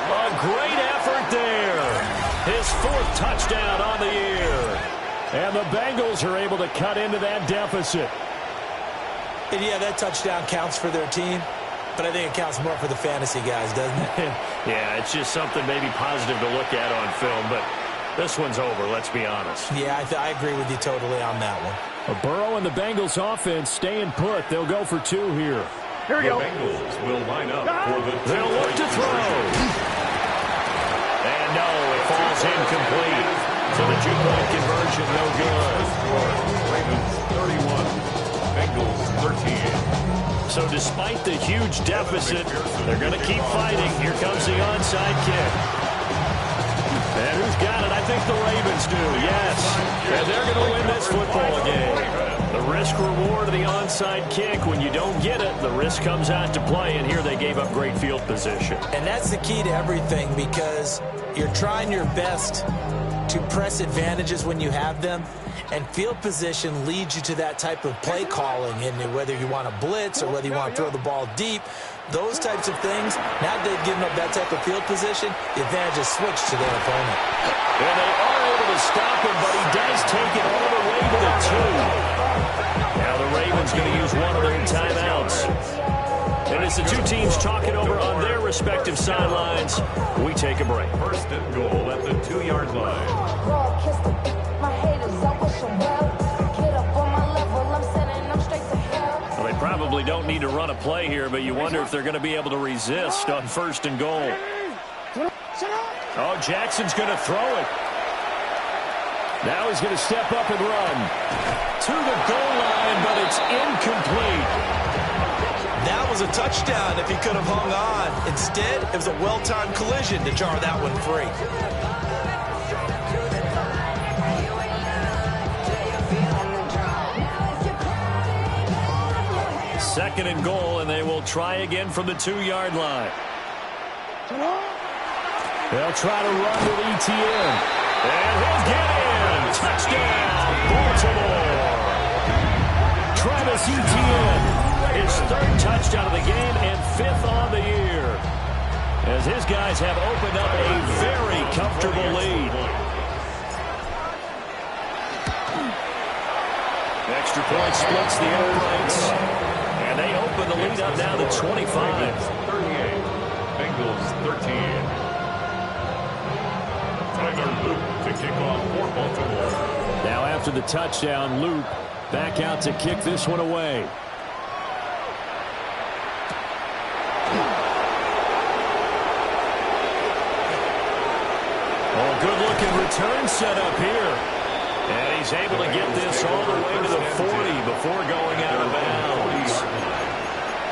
Speaker 1: A great effort there. His 4th touchdown on the year.
Speaker 5: And the Bengals are able to cut into that deficit.
Speaker 2: And yeah, that touchdown counts for their team, but I think it counts more for the fantasy guys, doesn't it?
Speaker 1: Yeah, it's just something maybe positive to look at on film, but this one's over, let's be honest.
Speaker 2: Yeah, I agree with you totally on that one.
Speaker 5: Burrow and the Bengals offense staying put. They'll go for 2 here.
Speaker 3: Here we
Speaker 4: The
Speaker 3: go.
Speaker 4: Bengals will line up for the
Speaker 1: They'll look to throw. And no, it falls incomplete. So the 2-point conversion, no good.
Speaker 4: Ravens 31, Bengals 13.
Speaker 1: So despite the huge deficit, they're going to keep fighting. Here comes the onside kick. And who's got it? I think the Ravens do, yes. And they're going to win this football game. The risk-reward of the onside kick, when you don't get it, the risk comes out to play, and here they gave up great field position.
Speaker 2: And that's the key to everything because you're trying your best to press advantages when you have them, and field position leads you to that type of play calling, and whether you want to blitz or whether you want to throw the ball deep, those types of things, now that they've given up that type of field position, the advantage is switched to their opponent.
Speaker 1: And they are able to stop him, but he does take it all the way to the 2. Now the Ravens going to use one of their timeouts. And as the two teams talking over on their respective sidelines, we take a break.
Speaker 4: First and goal at the 2-yard line.
Speaker 1: Well, they probably don't need to run a play here, but you wonder if they're going to be able to resist on first and goal. Oh, Jackson's going to throw it.
Speaker 5: Now he's going to step up and run.
Speaker 1: To the goal line, but it's incomplete.
Speaker 2: That was a touchdown if he could have hung on. Instead, it was a well-timed collision to jar that one free.
Speaker 1: Second and goal, and they will try again from the 2-yard line. They'll try to run with ETN. And he'll get in. Touchdown, Baltimore. Travis Etienne, his third touchdown of the game and fifth on the year, as his guys have opened up a very comfortable lead. Extra point splits the airplanes, and they open the lead up now to 25.
Speaker 4: 38, Bengals 13. Tyler Loop to kick off for Baltimore.
Speaker 1: Now after the touchdown, Loop back out to kick this one away. Oh, good-looking return set up here. And he's able to get this all the way to the 40 before going out of bounds.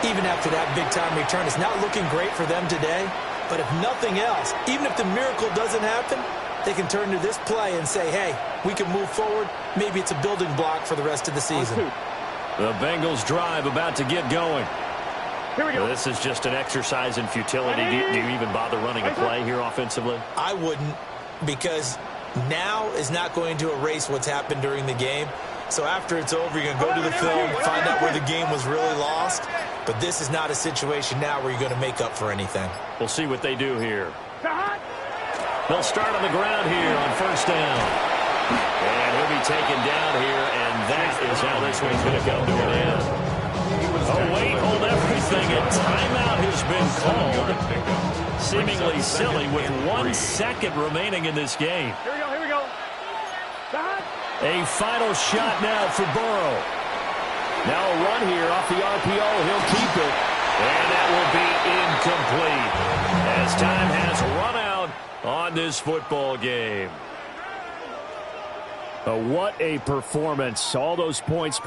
Speaker 2: Even after that big-time return, it's not looking great for them today. But if nothing else, even if the miracle doesn't happen, they can turn to this play and say, hey, we can move forward. Maybe it's a building block for the rest of the season.
Speaker 1: The Bengals drive about to get going.
Speaker 3: Here we go.
Speaker 1: This is just an exercise in futility. Do you even bother running a play here offensively?
Speaker 2: I wouldn't, because now is not going to erase what's happened during the game. So after it's over, you're going to go to the film, find out where the game was really lost. But this is not a situation now where you're going to make up for anything.
Speaker 1: We'll see what they do here. They'll start on the ground here on first down. And he'll be taken down here, and that is how this one's going to come to an end. Oh, wait, hold everything. A timeout has been called. Seemingly silly with 1 second remaining in this game.
Speaker 3: Here we go, here we go.
Speaker 1: A final shot now for Burrow. Now a run here off the RPO. He'll keep it. And that will be incomplete as time has run out on this football game. What a performance. All those points